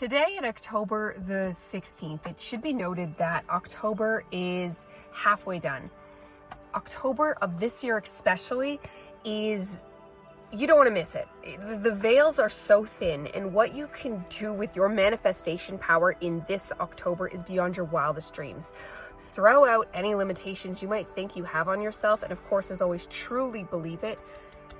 Today, in October the 16th, it should be noted that October is halfway done. October of this year especially is, you don't want to miss it. The veils are so thin, and what you can do with your manifestation power in this October is beyond your wildest dreams. Throw out any limitations you might think you have on yourself, and of course, as always, truly believe it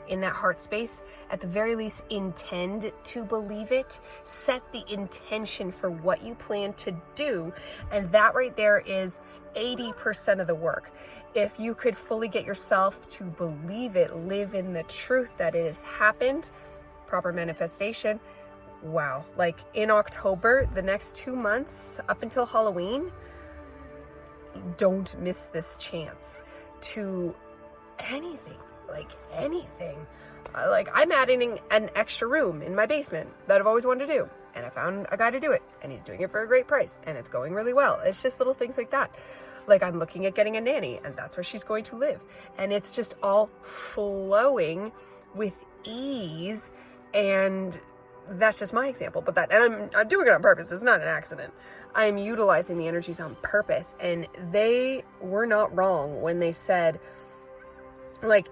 in that heart space. At the very least, intend to believe it. Set the intention for what you plan to do, and that right there is 80% of the work. If you could fully get yourself to believe it, live in the truth that it has happened, proper manifestation, wow. Like in October, the next 2 months up until Halloween, don't miss this chance to anything. Like anything. Like I'm adding an extra room in my basement that I've always wanted to do, and I found a guy to do it, and he's doing it for a great price, and it's going really well. It's just little things like that. Like I'm looking at getting a nanny, and that's where she's going to live, and it's just all flowing with ease. And that's just my example, but and I'm doing it on purpose. It's not an accident. I'm utilizing the energies on purpose, and they were not wrong when they said, like,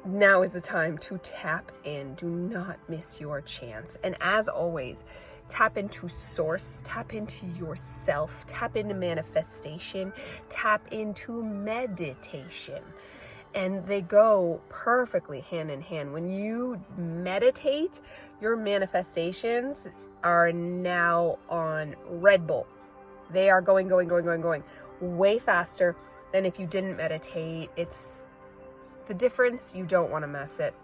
now is the time to tap in. Do not miss your chance. And as always, tap into source, tap into yourself, tap into manifestation, tap into meditation. And they go perfectly hand in hand. When you meditate, your manifestations are now on Red Bull. They are going way faster than if you didn't meditate. It's the difference. You don't want to mess it.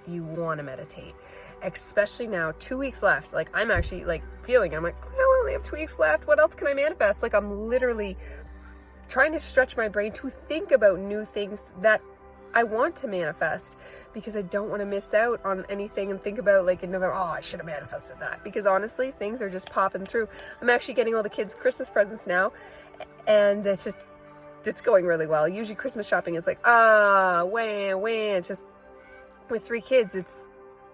You want to meditate, especially now. 2 weeks left. Like I'm actually like feeling, I'm like, oh, I only have 2 weeks left. What else can I manifest? Like I'm literally trying to stretch my brain to think about new things that I want to manifest, because I don't want to miss out on anything and think about like in November, oh, I should have manifested that. Because honestly, things are just popping through. I'm actually getting all the kids Christmas presents now, and it's going really well. Usually Christmas shopping is like, when it's just, with 3 kids, it's,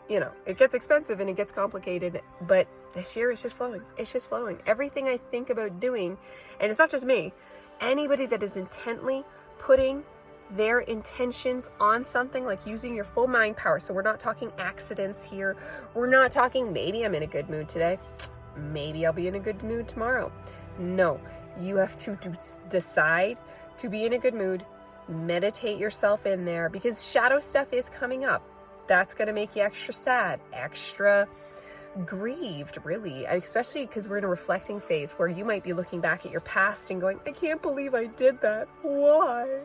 it gets expensive and it gets complicated, but this year it's just flowing. It's just flowing. Everything I think about doing, and it's not just me, anybody that is intently putting their intentions on something, like using your full mind power. So we're not talking accidents here. We're not talking, maybe I'm in a good mood today. Maybe I'll be in a good mood tomorrow. No, you have to decide to be in a good mood, meditate yourself in there, because shadow stuff is coming up. That's going to make you extra sad, extra grieved, really, especially because we're in a reflecting phase where you might be looking back at your past and going, I can't believe I did that. Why?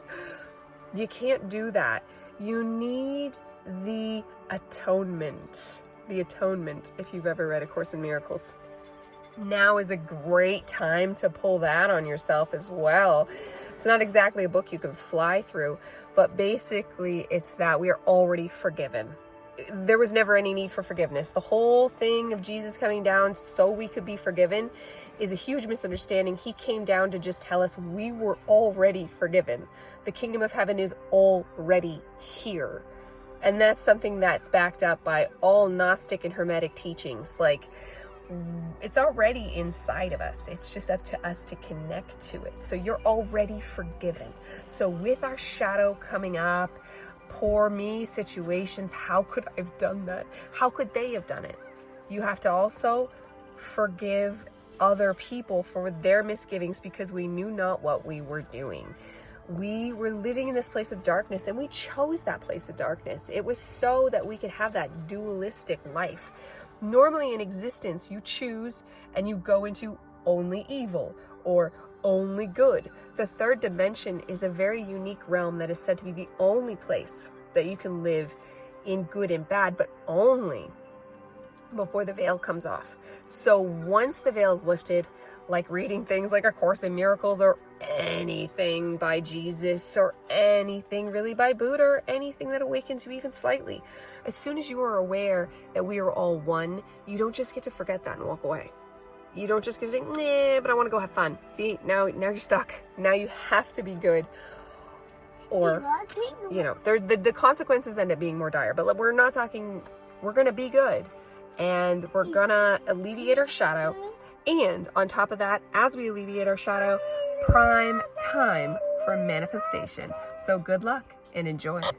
You can't do that. You need the atonement. The atonement, if you've ever read A Course in Miracles. Now is a great time to pull that on yourself as well. It's not exactly a book you can fly through, but basically it's that we are already forgiven. There was never any need for forgiveness. The whole thing of Jesus coming down so we could be forgiven is a huge misunderstanding. He came down to just tell us we were already forgiven. The kingdom of heaven is already here. And that's something that's backed up by all Gnostic and Hermetic teachings. Like, it's already inside of us. It's just up to us to connect to it. So you're already forgiven. So with our shadow coming up, poor me situations, how could I have done that? How could they have done it? You have to also forgive other people for their misgivings, because we knew not what we were doing. We were living in this place of darkness, and we chose that place of darkness. It was so that we could have that dualistic life. Normally in existence, you choose and you go into only evil or only good. The third dimension is a very unique realm that is said to be the only place that you can live in good and bad, but only before the veil comes off. So once the veil is lifted, like reading things like A Course in Miracles or anything by Jesus or anything really by Buddha or anything that awakens you even slightly, as soon as you are aware that we are all one, you don't just get to forget that and walk away. You don't just get to think, nah, but I want to go have fun. See, now you're stuck. Now you have to be good. Or, the consequences end up being more dire. But we're not talking, we're going to be good. and we're gonna alleviate our shadow. And on top of that, as we alleviate our shadow, prime time for manifestation. So good luck and enjoy.